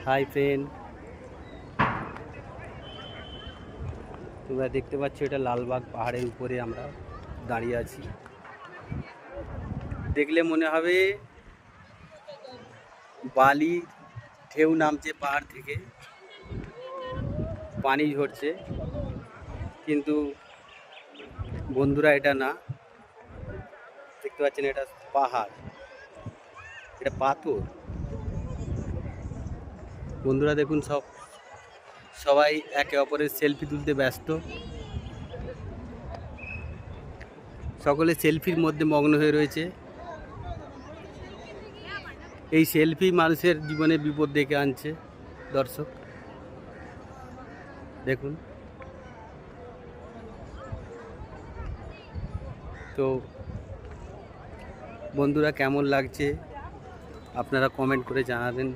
Hi friend, তোমরা দেখতে পাচ্ছ এটা লালবাগ পাহাড়ের উপরে আমরা দাঁড়িয়ে আছি। দেখলে মনে হবে বালি ঢেউ নামছে পাহাড় থেকে, পানি ঝরছে, কিন্তু বন্ধুরা এটা না। দেখতে পাচ্ছেন এটা পাহাড়, এটা পাথর। বন্ধুরা দেখুন, সবাই একে অপরের সেলফি তুলতে ব্যস্ত। সকলে সেলফির মধ্যে মগ্ন হয়ে রয়েছে। এই সেলফি মানুষের জীবনে বিপদ ডেকে আনছে। দর্শক দেখুন, তো বন্ধুরা কেমন লাগছে আপনারা কমেন্ট করে জানাবেন।